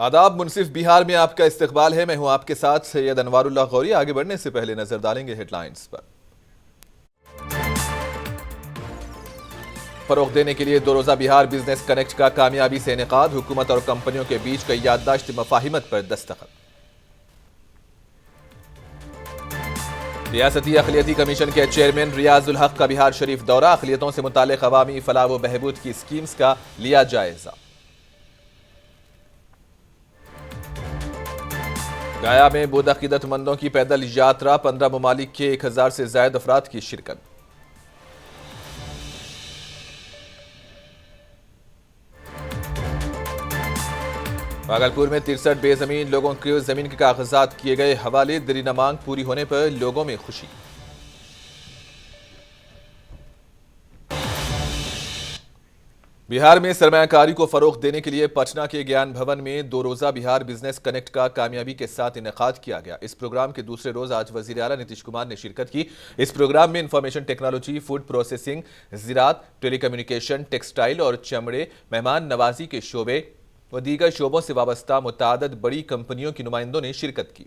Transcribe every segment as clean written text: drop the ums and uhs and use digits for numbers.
आदाब मुनसिफ बिहार में आपका इस्तकबाल है। मैं हूं आपके साथ सैयद अनवारुल्लाह गौरी। आगे बढ़ने से पहले नजर डालेंगे हेडलाइंस पर। फरोग देने के लिए 2 रोजा बिहार बिजनेस कनेक्ट का कामयाबी से इनेकाद। हुकूमत और कंपनियों के बीच कई याददाश्त मफाहिमत पर दस्तखत। रियासती अक़लियती कमीशन के चेयरमैन रियाजुल हक का बिहार शरीफ दौरा। अक़लियतों से मुताल्लिक़ अवामी फलाह व बहबूद की स्कीम्स का लिया जायजा। गया में बुद्ध अक़ीदतमंदों की पैदल यात्रा। 15 ममालिक के 1000 से ज्यादा अफराद की शिरकत। भागलपुर में 63 बेजमीन लोगों के जमीन के कागजात किए गए हवाले। दरीना मांग पूरी होने पर लोगों में खुशी। बिहार में सरमायाकारी को फरोग देने के लिए पटना के ज्ञान भवन में 2 रोजा बिहार बिजनेस कनेक्ट का कामयाबी के साथ इनेकाद किया गया। इस प्रोग्राम के दूसरे रोज आज वजीर आला नीतीश कुमार ने शिरकत की। इस प्रोग्राम में इंफॉर्मेशन टेक्नोलॉजी, फूड प्रोसेसिंग, ज़राअत, टेलीकम्युनिकेशन, टेक्सटाइल और चमड़े, मेहमान नवाजी के शोबे व दीगर शोबों से वाबस्ता मुतादद बड़ी कंपनियों के नुमाइंदों ने शिरकत की।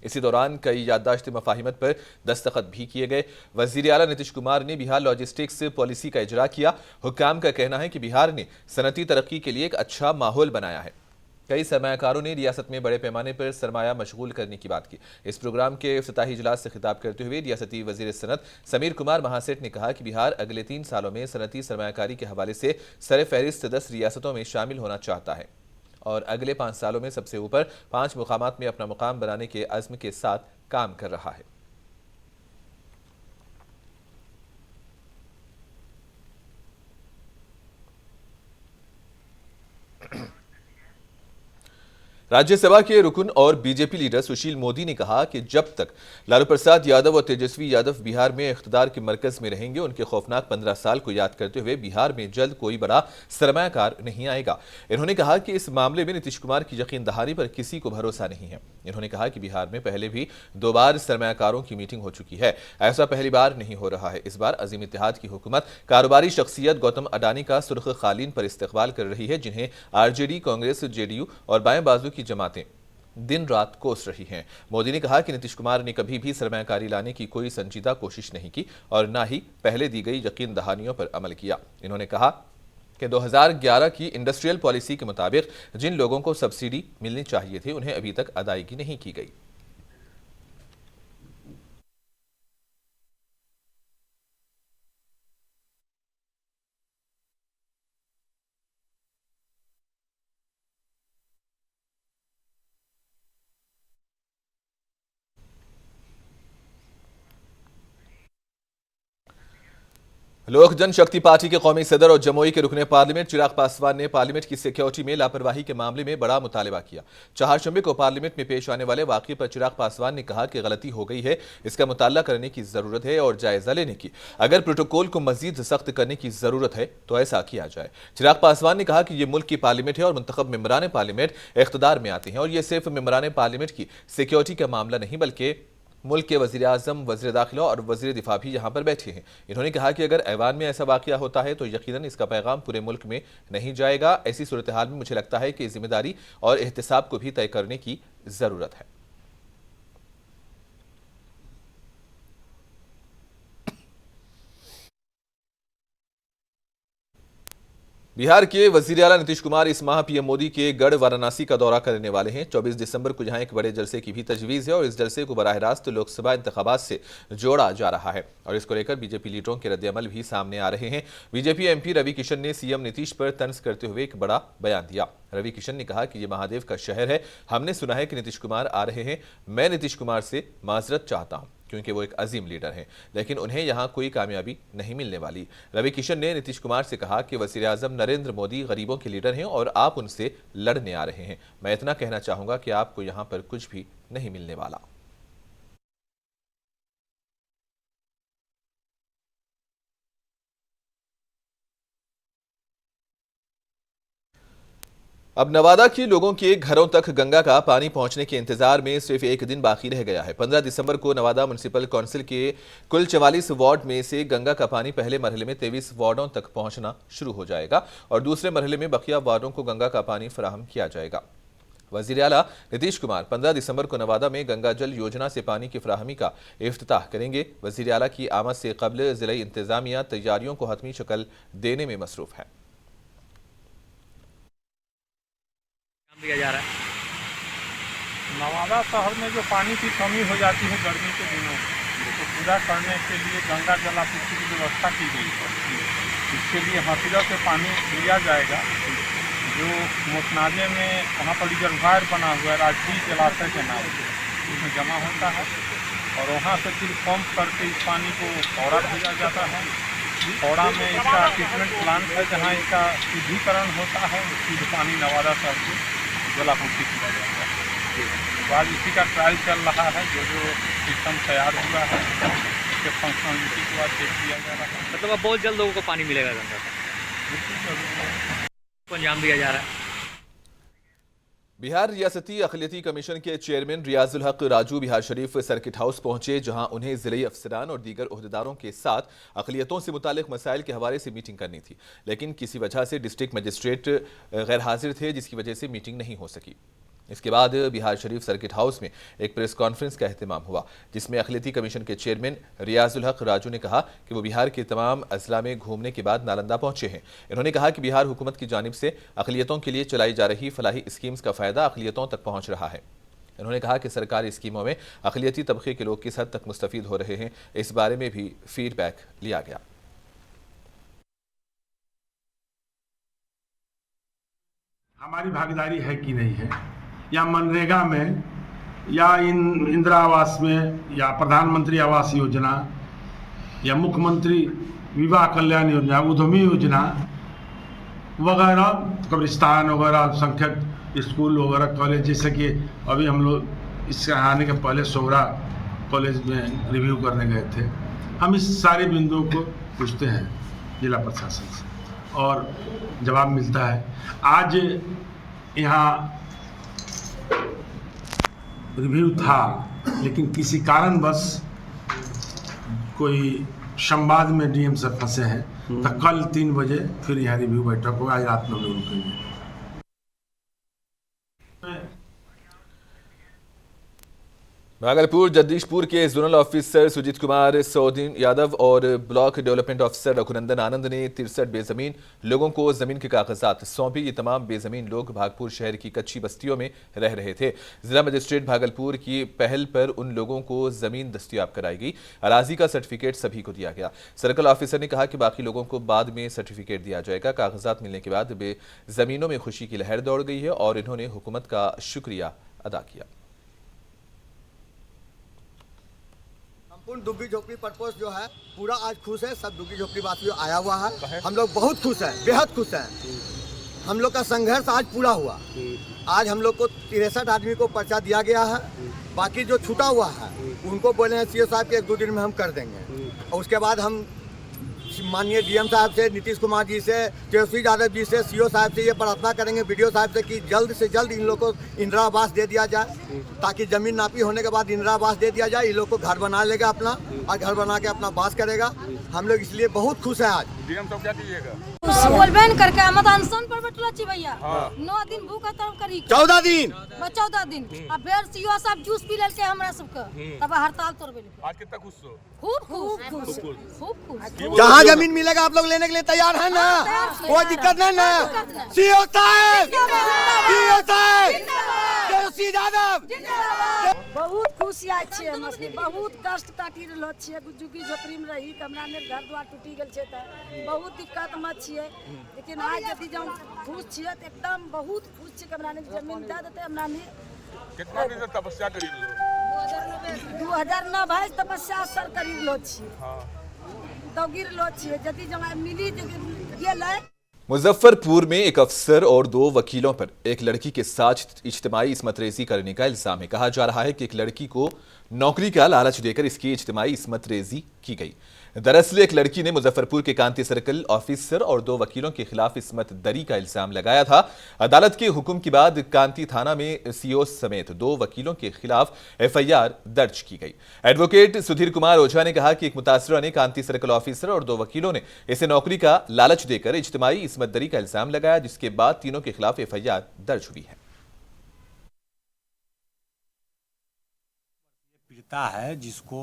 इसी दौरान कई याददाश्त मफाहिमत पर दस्तखत भी किए गए। वजीर आला नीतीश कुमार ने बिहार लॉजिस्टिक्स पॉलिसी का इजरा किया। हुक्काम का कहना है कि बिहार ने सनती तरक्की के लिए एक अच्छा माहौल बनाया है। कई सरमायाकारों ने रियासत में बड़े पैमाने पर सरमाया मशगूल करने की बात की। इस प्रोग्राम के इफ्तिताही इजलास से खिताब करते हुए रियासती वजीर सनत समीर कुमार महासेठ ने कहा कि बिहार अगले 3 सालों में सनती सरमायाकारी के हवाले से सरफहरिस्त 10 रियासतों में शामिल होना चाहता है और अगले 5 सालों में सबसे ऊपर 5 मुकामात में अपना मुकाम बनाने के अज़्म के साथ काम कर रहा है। राज्यसभा के रुकन और बीजेपी लीडर सुशील मोदी ने कहा कि जब तक लालू प्रसाद यादव और तेजस्वी यादव बिहार में इख्तिदार के मरकज में रहेंगे, उनके खौफनाक 15 साल को याद करते हुए बिहार में जल्द कोई बड़ा सरमायाकार नहीं आएगा। इन्होंने कहा कि इस मामले में नीतीश कुमार की यकीन दहानी पर किसी को भरोसा नहीं है। इन्होंने कहा कि बिहार में पहले भी 2 बार सरमायाकारों की मीटिंग हो चुकी है, ऐसा पहली बार नहीं हो रहा है। इस बार अजीम इत्तेहाद की हुकूमत कारोबारी शख्सियत गौतम अडानी का सुर्ख कालीन पर इस्तकबाल कर रही है, जिन्हें आरजेडी, कांग्रेस, जेडीयू और बाएं बाजू की जमातें दिन रात कोस रही हैं। मोदी ने कहा कि नीतीश कुमार ने कभी भी सरमायाकारी लाने की कोई संजीदा कोशिश नहीं की और न ही पहले दी गई यकीन दहानियों पर अमल किया। इन्होंने कहा कि 2011 की इंडस्ट्रियल पॉलिसी के मुताबिक जिन लोगों को सब्सिडी मिलनी चाहिए थी, उन्हें अभी तक अदायगी नहीं की गई। लोक जनशक्ति पार्टी के कौमी सदर और जमुई के रुकने पार्लियामेंट चिराग पासवान ने पार्लियामेंट की सिक्योरिटी में लापरवाही के मामले में बड़ा मुतालबा किया। चहारशंबे को पार्लियामेंट में पेश आने वाले वाकये पर चिराग पासवान ने कहा कि गलती हो गई है, इसका मुताला करने की जरूरत है और जायजा लेने की। अगर प्रोटोकॉल को मजीद सख्त करने की जरूरत है तो ऐसा किया जाए। चिराग पासवान ने कहा कि यह मुल्क की पार्लियामेंट है और मुंतखब मेंबरान पार्लियामेंट इख्तिदार में आते हैं और यह सिर्फ मेंबरान पार्लियामेंट की सिक्योरिटी का मामला नहीं बल्कि मुल्क के वज़ीर आज़म, वज़ीर दाखिला और वज़ीर दिफा भी यहाँ पर बैठे हैं। इन्होंने कहा कि अगर ऐवान में ऐसा वाक़या होता है तो यकीनन इसका पैगाम पूरे मुल्क में नहीं जाएगा। ऐसी सूरत हाल में मुझे लगता है कि जिम्मेदारी और एहतिसाब को भी तय करने की ज़रूरत है। बिहार के वजीर आला नीतीश कुमार इस माह पीएम मोदी के गढ़ वाराणसी का दौरा करने वाले हैं। 24 दिसंबर को यहां एक बड़े जलसे की भी तजवीज़ है और इस जलसे को बराह रास्त लोकसभा इंतखाबात से जोड़ा जा रहा है और इसको लेकर बीजेपी लीडरों के रद्द-ए-अमल भी सामने आ रहे हैं। बीजेपी एमपी रवि किशन ने सीएम नीतीश पर तंज करते हुए एक बड़ा बयान दिया। रवि किशन ने कहा कि यह महादेव का शहर है, हमने सुना है कि नीतीश कुमार आ रहे हैं। मैं नीतीश कुमार से माजरत चाहता हूं क्योंकि वो एक अजीम लीडर हैं, लेकिन उन्हें यहां कोई कामयाबी नहीं मिलने वाली। रवि किशन ने नीतीश कुमार से कहा कि वज़ीर आज़म नरेंद्र मोदी गरीबों के लीडर हैं और आप उनसे लड़ने आ रहे हैं। मैं इतना कहना चाहूंगा कि आपको यहां पर कुछ भी नहीं मिलने वाला। अब नवादा के लोगों के घरों तक गंगा का पानी पहुंचने के इंतजार में सिर्फ एक दिन बाकी रह गया है। 15 दिसंबर को नवादा म्युनिसिपल काउंसिल के कुल 44 वार्ड में से गंगा का पानी पहले मरहले में 23 वार्डों तक पहुंचना शुरू हो जाएगा और दूसरे मरहले में बकिया वार्डों को गंगा का पानी फराहम किया जाएगा। वज़ीर आला नीतीश कुमार 15 दिसंबर को नवादा में गंगा जल योजना से पानी की फराहमी का इफ्तिताह करेंगे। वज़ीर आला की आमद से कबल ज़िला इंतज़ामिया तैयारियों को हतमी शक्ल देने में मसरूफ़ है। दिया जा रहा है। नवादा शहर में जो पानी की कमी हो जाती है गर्मी के दिनों में, तो पूरा करने के लिए गंगा जल आपूर्ति की व्यवस्था की गई है। इसके लिए हाथीरा से पानी लिया जाएगा, जो मोतनाजे में वहाँ पर रिजर्वायर बना हुआ है राजकीय जलाशय के नाम से, उसमें जमा होता है और वहाँ से फिर पंप करके इस पानी को पौड़ा भेजा जाता है। पौड़ा में इसका ट्रीटमेंट प्लांट है जहाँ इसका शुद्धिकरण होता है, शुद्ध पानी नवादा शहर को जलापूर्ति किया जाता है। तो आज इसी का ट्रायल चल रहा है, जो सिस्टम तैयार हुआ है उसके फंक्शनलिटी के बाद चेक किया जा रहा है। मतलब अब बहुत जल्द लोगों को पानी मिलेगा गंगा का, को अंजाम दिया जा रहा है। बिहार रियासती अक़लियती कमीशन के चेयरमैन रियाजुल हक राजू बिहार शरीफ सर्किट हाउस पहुंचे, जहां उन्हें ज़िले अफसरान और दीगर ओहदेदारों के साथ अक़लियतों से मुतालिक मसाइल के हवाले से मीटिंग करनी थी, लेकिन किसी वजह से डिस्ट्रिक्ट मजिस्ट्रेट गैर हाजिर थे, जिसकी वजह से मीटिंग नहीं हो सकी। इसके बाद बिहार शरीफ सर्किट हाउस में एक प्रेस कॉन्फ्रेंस का एहतमाम हुआ, जिसमें अक़लियती कमीशन के चेयरमैन रियाजुल हक राजू ने कहा कि वो बिहार के तमाम अजला में घूमने के बाद नालंदा पहुंचे हैं। इन्होंने कहा कि बिहार हुकूमत की जानिब से अक़लियतों के लिए चलाई जा रही फलाही स्कीम्स का फ़ायदा अक़लियतों तक पहुंच रहा है। उन्होंने कहा कि सरकारी स्कीमों में अक़लियती तबके के लोग किस हद तक मुस्तफ़ीद हो रहे हैं, इस बारे में भी फीडबैक लिया गया। हमारी भागीदारी है कि नहीं है, या मनरेगा में, या इंदिरा आवास में, या प्रधानमंत्री आवास योजना, या मुख्यमंत्री विवाह कल्याण योजना, उद्यमी योजना वगैरह, कब्रिस्तान वगैरह, अल्पसंख्यक स्कूल वगैरह, कॉलेज, जैसे कि अभी हम लोग इससे आने के पहले सोगरा कॉलेज में रिव्यू करने गए थे। हम इस सारे बिंदुओं को पूछते हैं जिला प्रशासन से और जवाब मिलता है। आज यहाँ रिव्यू था, लेकिन किसी कारणवश कोई संवाद में डीएम से फंसे हैं, तो कल 3 बजे फिर यहाँ रिव्यू बैठक होगा। आज रात 9 बजे रुकेंगे। भागलपुर जगदीशपुर के जोनल ऑफिसर सुजीत कुमार सौदीन यादव और ब्लॉक डेवलपमेंट ऑफिसर रघुनंदन आनंद ने 63 बेजमीन लोगों को जमीन के कागजात सौंपी। ये तमाम बेजमीन लोग भागपुर शहर की कच्ची बस्तियों में रह रहे थे। जिला मजिस्ट्रेट भागलपुर की पहल पर उन लोगों को जमीन दस्तयाब कराई गई। अराजी का सर्टिफिकेट सभी को दिया गया। सर्कल ऑफिसर ने कहा कि बाकी लोगों को बाद में सर्टिफिकेट दिया जाएगा। कागजात मिलने के बाद बेजमीनों में खुशी की लहर दौड़ गई है और इन्होंने हुकूमत का शुक्रिया अदा किया। संपूर्ण दुग्गी झोपड़ी परपोज जो है पूरा आज खुश है, सब दुग्गी झोपड़ी वासियों आया हुआ है। हम लोग बहुत खुश हैं, बेहद खुश हैं। हम लोग का संघर्ष आज पूरा हुआ। आज हम लोग को 63 आदमी को पर्चा दिया गया है। बाकी जो छूटा हुआ है उनको बोले हैं सीओ साहब के 1-2 दिन में हम कर देंगे। और उसके बाद हम माननीय डीएम साहब से, नीतीश कुमार जी से, तेजस्वी यादव जी से, सीओ साहब से ये प्रार्थना करेंगे, वीडियो साहब से, कि जल्द से जल्द इन लोगों को इंदिरा आवास दे दिया जाए, ताकि जमीन नापी होने के बाद इंदिरा आवास दे दिया जाए। इन लोग को घर बना लेगा अपना, और घर बना के अपना वास करेगा। हम लोग इसलिए बहुत खुश हैं। आज डीएम साहब क्या कीजिएगा? बोलबेन करके मत अनशन पर बैठला छी भैया। 9 दिन भूख हड़ताल करी, 14 दिन 14 दिन अब फेर सीओ साहब जूस पी लेलके हमरा सबके, तब हड़ताल तोड़बे। आज कितना खुश हो? खूब खुश, खूब खुश। जहाँ जमीन मिलेगा आप लोग लेने के लिए तैयार है ना? कोई दिक्कत नहीं ना? सीओ साहब, सीओ साहब, तेजस्वी यादव, बहुत खुशी आइ छियै। मछली बहुत कष्ट काटि रहलो छियै, झुग्गी झोपड़ी में रही, हमरा ने घर द्वार टूटी गेल छै, त बहुत दिक्कत में छियै। लेकिन आज यदि जब खुश छियै त एकदम बहुत खुश छियै। हमरा ने जमीन दे देते, हमरा ने कितना दिन से तपस्या करी लो? 2009 भाई तपस्या सर करी रहलो छियै, दौगिर रहलो छियै। यदि जब मिली गेलै। मुजफ्फरपुर में एक अफसर और 2 वकीलों पर एक लड़की के साथ इज्तिमाई इस्मत रेजी करने का इल्जाम है। कहा जा रहा है कि एक लड़की को नौकरी का लालच देकर इसकी इज्तिमाई इस्मत रेजी की गई। दरअसल एक लड़की ने मुजफ्फरपुर के कांति सर्कल ऑफिसर और 2 वकीलों के खिलाफ इस्मत दरी का इल्जाम लगाया था। अदालत के हुक्म के बाद कांति थाना में सीओ समेत 2 वकीलों के खिलाफ एफआईआर दर्ज की गई। एडवोकेट सुधीर कुमार ओझा ने कहा कि एक मुतासरा ने कांति सर्कल ऑफिसर और 2 वकीलों ने इसे नौकरी का लालच देकर इज्तिमाई इस्मत दरी का इल्जाम लगाया, जिसके बाद तीनों के खिलाफ एफआईआर दर्ज हुई है। पीड़िता है जिसको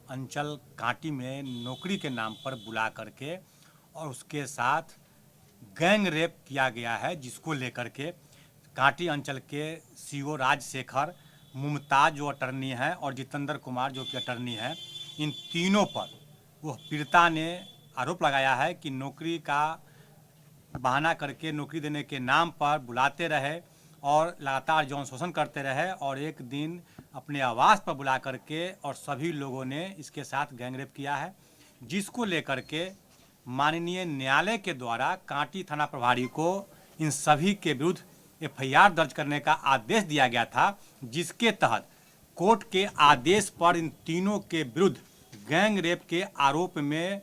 अंचल कांटी में नौकरी के नाम पर बुला करके और उसके साथ गैंग रेप किया गया है, जिसको लेकर के कांटी अंचल के सीओ राजशेखर, मुमताज जो अटर्नी है और जितेंद्र कुमार जो कि अटर्नी है, इन तीनों पर वो पीड़िता ने आरोप लगाया है कि नौकरी का बहाना करके नौकरी देने के नाम पर बुलाते रहे और लगातार यौन शोषण करते रहे और एक दिन अपने आवास पर बुला करके और सभी लोगों ने इसके साथ गैंगरेप किया है, जिसको लेकर के माननीय न्यायालय के द्वारा कांटी थाना प्रभारी को इन सभी के विरुद्ध एफआईआर दर्ज करने का आदेश दिया गया था, जिसके तहत कोर्ट के आदेश पर इन तीनों के विरुद्ध गैंग रेप के आरोप में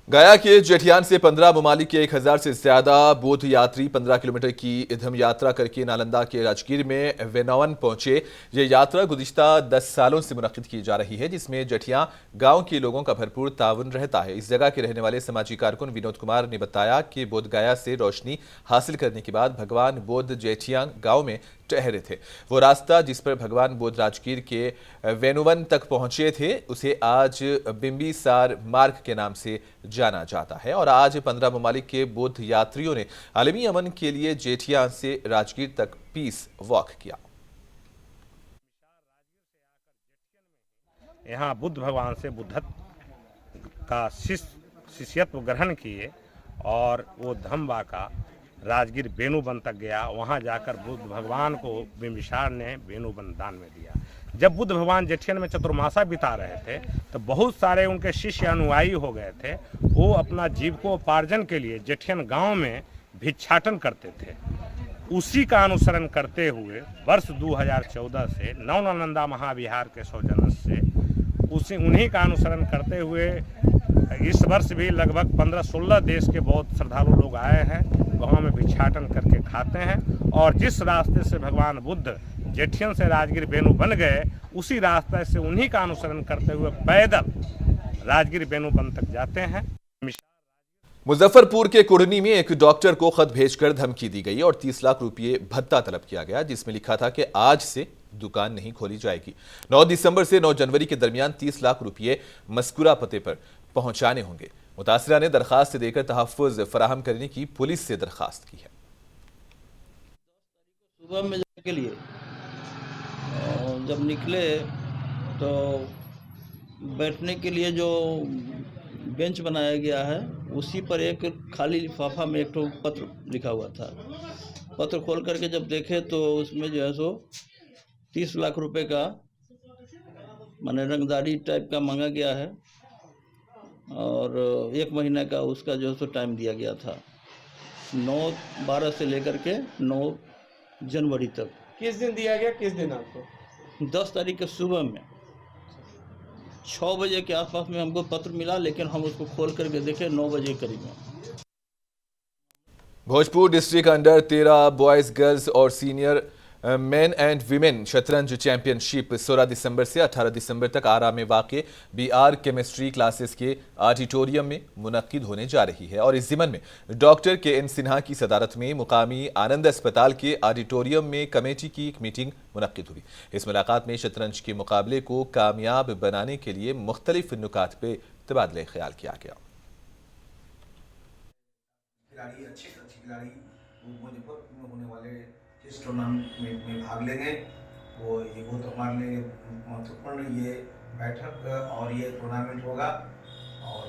गया के जेठियान से 15 ममालिक के 1000 से ज्यादा बौद्ध यात्री 15 किलोमीटर की धम यात्रा करके नालंदा के राजगीर में वेनौन पहुंचे। ये यात्रा गुज़िश्ता 10 सालों से मुनक्किद की जा रही है, जिसमें जेठियां गांव के लोगों का भरपूर ताउन रहता है। इस जगह के रहने वाले समाजी कारकुन विनोद कुमार ने बताया कि बोध गया से रोशनी हासिल करने के बाद भगवान बोध जेठियां गाँव में ठहरे थे। वो रास्ता जिस पर भगवान बोध राजगीर के वेनुवन तक पहुंचे थे उसे आज बिंबिसार मार्ग के नाम से जाना जाता है और आज 15 ममालिक के बौद्ध यात्रियों ने आलमी अमन के लिए जेठियां से राजगीर तक पीस वॉक किया। यहाँ बुद्ध भगवान से बुद्धत्व का शिष्यत्व ग्रहण किए और वो धम्बा का राजगीर बेनुबन तक गया। वहाँ जाकर बुद्ध भगवान को बिंबिसार ने बेनुबन दान में दिया। जब बुद्ध भगवान जेठियन में चतुर्मासा बिता रहे थे तो बहुत सारे उनके शिष्य अनुयायी हो गए थे। वो अपना जीविकोपार्जन के लिए जेठियन गांव में भिक्षाटन करते थे। उसी का अनुसरण करते हुए वर्ष 2014 से नवनालंदा महाविहार के सौजन्य से उन्हीं का अनुसरण करते हुए इस वर्ष भी लगभग 15-16 देश के बहुत श्रद्धालु लोग आए हैं, गाँव में भिक्षाटन करके खाते हैं। और जिस रास्ते से भगवान बुद्ध जेठियन से राजगीर बेनुबन गए उसी रास्ते से उन्हीं का अनुसरण करते हुए पैदल राजगीर बेनुबन तक जाते हैं। मुजफ्फरपुर के कुढ़नी में एक डॉक्टर को खत भेजकर धमकी दी गई और 30 लाख रुपए भत्ता तलब किया गया, जिसमें लिखा था कि आज से दुकान नहीं खोली जाएगी। 9 दिसंबर से 9 जनवरी के दरमियान 30 लाख रुपए मस्कुरा पते पर पहुंचाने होंगे। मुतासिरा ने दरखास्त देकर तहफ़्फ़ुज़ फराहम करने की पुलिस से दरखास्त की है। सुबह में जाने के लिए जब निकले तो बैठने के लिए जो बेंच बनाया गया है उसी पर एक खाली लिफाफा में एक तो पत्र लिखा हुआ था। पत्र खोल करके जब देखे तो उसमें जो है सो 30 लाख रुपए का माने रंगदारी टाइप का मांगा गया है और 1 महीने का उसका जो है सो टाइम दिया गया था। 9/12 से लेकर के 9 जनवरी तक। किस दिन दिया गया, किस दिन आपको? 10 तारीख के सुबह में 6 बजे के आसपास में हमको पत्र मिला, लेकिन हम उसको खोल करके देखे 9 बजे करीब में। Bhojpur district under 13 boys girls और सीनियर मेन एंड वीमेन शतरंज चैंपियनशिप 16 दिसंबर से 18 दिसंबर तक आरा में वाक़े बीआर केमिस्ट्री क्लासेस के ऑडिटोरियम में मुनक्किद होने जा रही है और इस ज़िमन में डॉक्टर के.एन. सिन्हा की सदारत में मुकामी आनंद अस्पताल के ऑडिटोरियम में कमेटी की एक मीटिंग मुनक्किद हुई। इस मुलाकात में शतरंज के मुकाबले को कामयाब बनाने के लिए मुख्तलिफ नुकात पे तबादला ख्याल किया गया। इस टूर्नामेंट में भाग लेंगे वो तो हमारे लिए महत्वपूर्ण ये बैठक और ये टूर्नामेंट होगा। और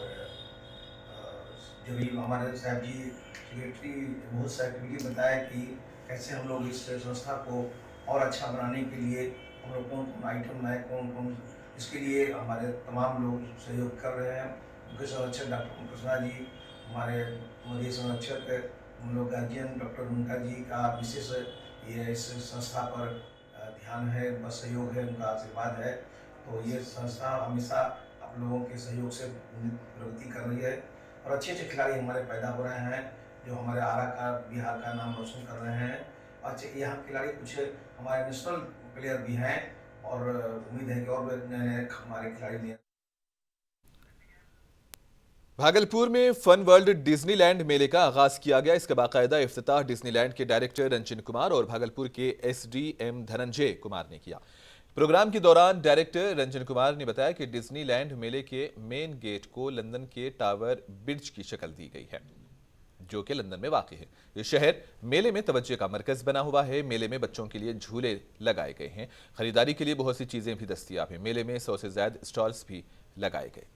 जब भी हमारे साहब जी सेक्रेटरी बहुत साइंटिफिकली बताया कि कैसे हम लोग इस संस्था को और अच्छा बनाने के लिए हम लोग कौन कौन आइटम लाए, कौन कौन इसके लिए हमारे तमाम लोग सहयोग कर रहे हैं। मुख्य संरक्षक डॉक्टर कृष्णा जी, हमारे मध्य संरक्षक हम लोग गार्जियन डॉक्टर मुनका जी का विशेष ये इस संस्था पर ध्यान है, उनका सहयोग है, उनका आशीर्वाद है। तो ये संस्था हमेशा आप लोगों के सहयोग से प्रगति कर रही है और अच्छे अच्छे खिलाड़ी हमारे पैदा हो रहे हैं जो हमारे आरा का बिहार का नाम रोशन कर रहे हैं। अच्छे यहाँ खिलाड़ी कुछ हमारे नेशनल प्लेयर भी हैं और उम्मीद है कि और नए नए हमारे खिलाड़ी भी हैं। भागलपुर में फन वर्ल्ड डिज्नीलैंड मेले का आगाज किया गया। इसका बाकायदा इफ्तिताह डिज्नीलैंड के डायरेक्टर रंजन कुमार और भागलपुर के एसडीएम धनंजय कुमार ने किया। प्रोग्राम के दौरान डायरेक्टर रंजन कुमार ने बताया कि डिज्नीलैंड मेले के मेन गेट को लंदन के टावर ब्रिज की शक्ल दी गई है, जो कि लंदन में वाक़ है। ये शहर मेले में तवज्जो का मरकज बना हुआ है। मेले में बच्चों के लिए झूले लगाए गए हैं। खरीदारी के लिए बहुत सी चीजें भी दस्तयाब हैं। मेले में 100 से ज्यादा स्टॉल्स भी लगाए गए।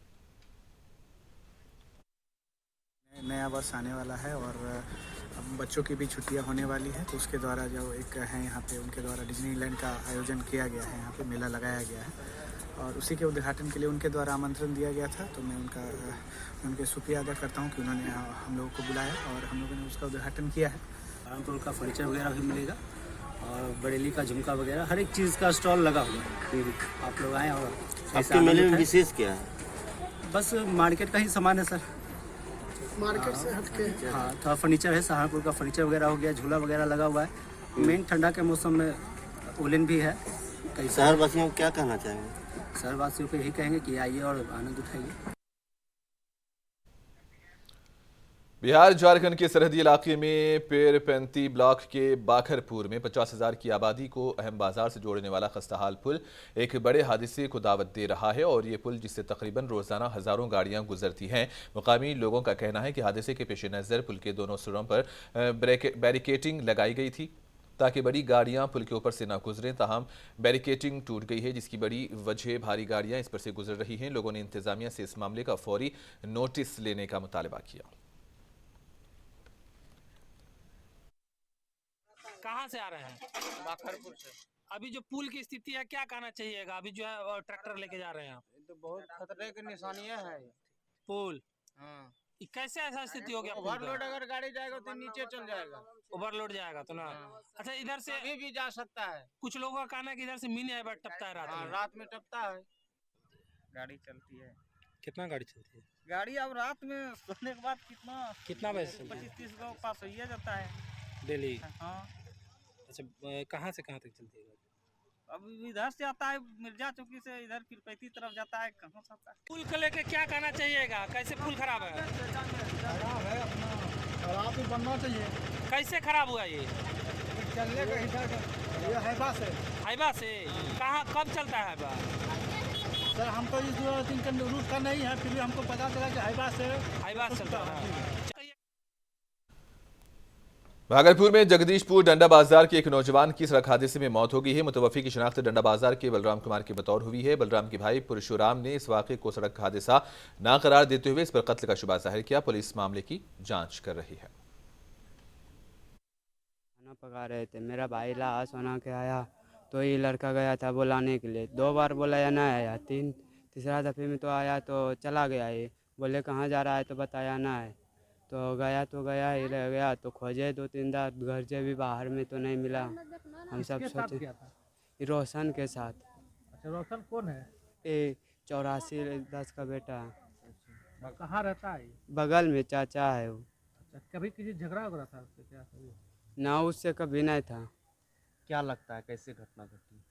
नया वर्ष आने वाला है और अब बच्चों की भी छुट्टियां होने वाली है, तो उसके द्वारा जो एक है यहाँ पे उनके द्वारा डिज्नीलैंड का आयोजन किया गया है, यहाँ पे मेला लगाया गया है और उसी के उद्घाटन के लिए उनके द्वारा आमंत्रण दिया गया था। तो मैं उनके शुक्रिया अदा करता हूँ कि उन्होंने हम लोगों को बुलाया और हम लोगों ने उसका उद्घाटन किया है। सहारनपुर का फर्नीचर वगैरह भी मिलेगा और बरेली का झुमका वगैरह हर एक चीज़ का स्टॉल लगा हुआ है। आप लोग आएँ और आपके मेले में विशेष क्या है? बस मार्केट का ही सामान है सर, मार्केट से हटके। हाँ, थोड़ा फर्नीचर है, सहारनपुर का फर्नीचर वगैरह हो गया, झूला वगैरह लगा हुआ है। मेन ठंडा के मौसम में वुलन भी है। कई शहरवासियों को क्या कहना चाहेंगे? शहरवासियों को यही कहेंगे कि आइए और आनंद उठाइए। बिहार झारखंड के सरहदी इलाके में पेरपेंती ब्लॉक के बाखरपुर में 50,000 की आबादी को अहम बाजार से जोड़ने वाला खस्ताहाल पुल एक बड़े हादसे को दावत दे रहा है और ये पुल जिससे तकरीबन रोजाना हजारों गाड़ियां गुजरती हैं। मुकामी लोगों का कहना है कि हादसे के पेश नज़र पुल के दोनों सिरों पर बैरिकेटिंग लगाई गई थी ताकि बड़ी गाड़ियां पुल के ऊपर से ना गुजरें। ताहम बैरिकेटिंग टूट गई है, जिसकी बड़ी वजह भारी गाड़ियां इस पर से गुजर रही हैं। लोगों ने इंतजामिया से इस मामले का फौरी नोटिस लेने का मुतालबा किया। कहाँ से आ रहे हैं? बाखरपुर से। अभी जो पुल की स्थिति है क्या कहना चाहिएगा? अभी जो है ट्रैक्टर लेके जा रहे हैं आप, तो बहुत खतरे की निशानियां है पुल। हाँ, कैसे ऐसा स्थिति हो गया? ओवरलोड अगर गाड़ी जाएगा तो नीचे चल जाएगा, ओवरलोड जाएगा तो ना। हाँ। अच्छा, इधर से अभी भी जा सकता है। कुछ लोगों का कहना है कि इधर से मिनी हाईवे टपता है रात में। रात में टपता है, गाड़ी चलती है। कितना गाड़ी चलती है? गाड़ी अब रात में सोने के बाद कितना बजे? 25-30 लोग पास हो जाता है डेली। हाँ। अच्छा, कहाँ से कहाँ तक चलती है? अब इधर से आता है मिर्जा चौकी से, इधर पीरपैती तरफ जाता है, कहाँ से आता है। पुल को लेके क्या कहना चाहिएगा? कैसे पुल खराब है? खराब है, अपना खराब भी बनना चाहिए। कैसे खराब हुआ ये? चलने का हिसाब ये हाईवा से। हाईवा से? कहाँ कब चलता है हाईवा? सर हम तो इस रूट का नहीं है, फिर भी हमको पता चला कि हाईवा से चलता है। भागलपुर में जगदीशपुर डंडा बाजार के एक नौजवान की सड़क हादसे में मौत हो गई है। मुतवफ़ी की शिनाख्त डंडा बाजार के बलराम कुमार के बतौर हुई है। बलराम के भाई परशुराम ने इस वाक़े को सड़क हादसा ना करार देते हुए इस पर कत्ल का शुबा जाहिर किया। पुलिस मामले की जांच कर रही है। खाना पका रहे थे, मेरा भाई लाश बना के आया तो ये लड़का गया था बुलाने के लिए। 2 बार बोला या ना आया, तीसरा दफ़े में तो आया तो चला गया। ये बोले कहाँ जा रहा है तो बताया ना है, तो गया ही रह गया। तो खोजे 2-3 दिन, घर से भी बाहर में तो नहीं मिला। हम सब सोचे रोशन के साथ। अच्छा, रोशन कौन है? ये 84-10 का बेटा। कहाँ रहता है? बगल में चाचा है वो। अच्छा, कभी किसी झगड़ा वगैरह था उससे क्या? ना, उससे कभी नहीं था। क्या लगता है कैसे घटना घटी?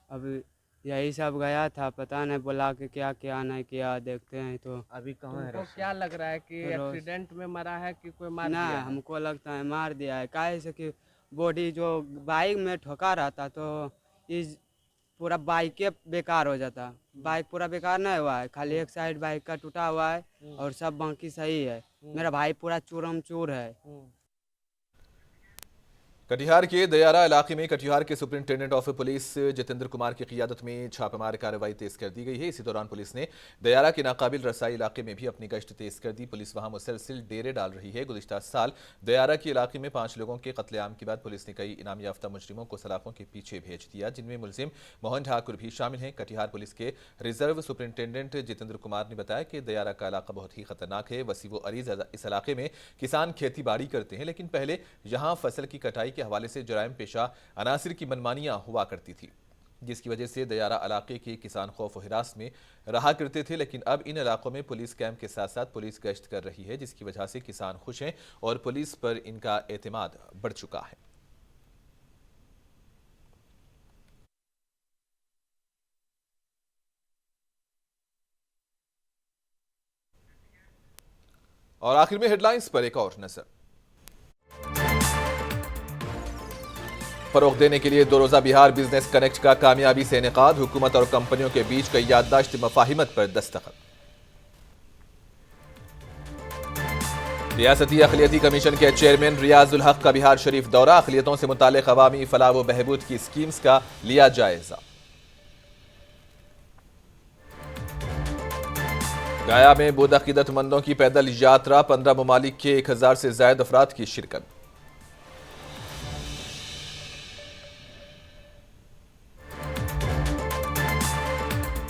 अब यही सब गया था, पता नहीं बुला के क्या क्या नहीं किया, देखते हैं। तो अभी कहाँ है? क्या लग रहा है कि एक्सीडेंट में मरा है कि कोई मार दिया? ना, हमको लगता है मार दिया है। काहे से कि बॉडी जो बाइक में ठोका रहता तो इस पूरा बाइक बेकार हो जाता। बाइक पूरा बेकार नहीं हुआ है, खाली एक साइड बाइक का टूटा हुआ है और सब बाकी सही है। मेरा भाई पूरा चूरम चूर है। कटिहार के दयारा इलाके में कटिहार के superintendent of police Jitendra Kumar की क़ियादत में छापेमार कार्रवाई तेज कर दी गई है। इसी दौरान पुलिस ने दयारा के नाकाबिल रसाई इलाके में भी अपनी गश्त तेज कर दी। पुलिस वहां मुसलसिल डेरे डाल रही है। गुज़िश्ता साल दयारा के इलाके में 5 लोगों के कत्लेआम के बाद पुलिस ने कई इनाम याफ्ता मुजरिमों को सलाखों के पीछे भेज दिया, जिनमें मुलजिम मोहन ठाकुर भी शामिल हैं। कटिहार पुलिस के रिजर्व सुपरिंटेंडेंट जितेंद्र कुमार ने बताया कि दयारा का इलाका बहुत ही खतरनाक है। वसी व अरीज इस इलाके में किसान खेती बाड़ी करते हैं, लेकिन पहले यहाँ फसल की कटाई के हवाले से जराइम पेशा अनासिर की मनमानियां हुआ करती थी, जिसकी वजह से दयारा इलाके के किसान खौफ और हिरास में रहा करते थे। लेकिन अब इन इलाकों में पुलिस कैंप के साथ साथ पुलिस गश्त कर रही है, जिसकी वजह से किसान खुश हैं और पुलिस पर इनका एतमाद बढ़ चुका है। और आखिर में हेडलाइंस पर एक और नजर। फरोग देने के लिए 2 रोजा बिहार बिजनेस कनेक्ट का कामयाबी से इनेकाद। हुकूमत और कंपनियों के बीच कई याददाश्त मफाहिमत पर दस्तखत। रियासती अखिलियती कमीशन के चेयरमैन रियाजुल हक का बिहार शरीफ दौरा। अखिलियतों से मुताल्लिक अवामी फलाह व बहबूद की स्कीम्स का लिया जायजा। गया में बुध अकीदतमंदों की पैदल यात्रा। 15 ममालिक के 1000 से ज्यादा अफराद की शिरकत।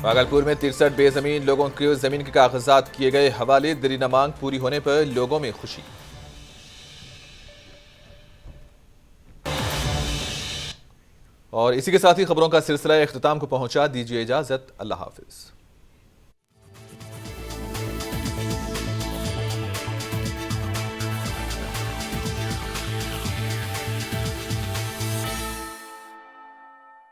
भागलपुर में 63 बेजमीन लोगों के जमीन के कागजात किए गए हवाले। दरीना मांग पूरी होने पर लोगों में खुशी। और इसी के साथ ही खबरों का सिलसिला इख्तिताम को पहुंचा। दीजिए इजाजत। अल्लाह हाफिज।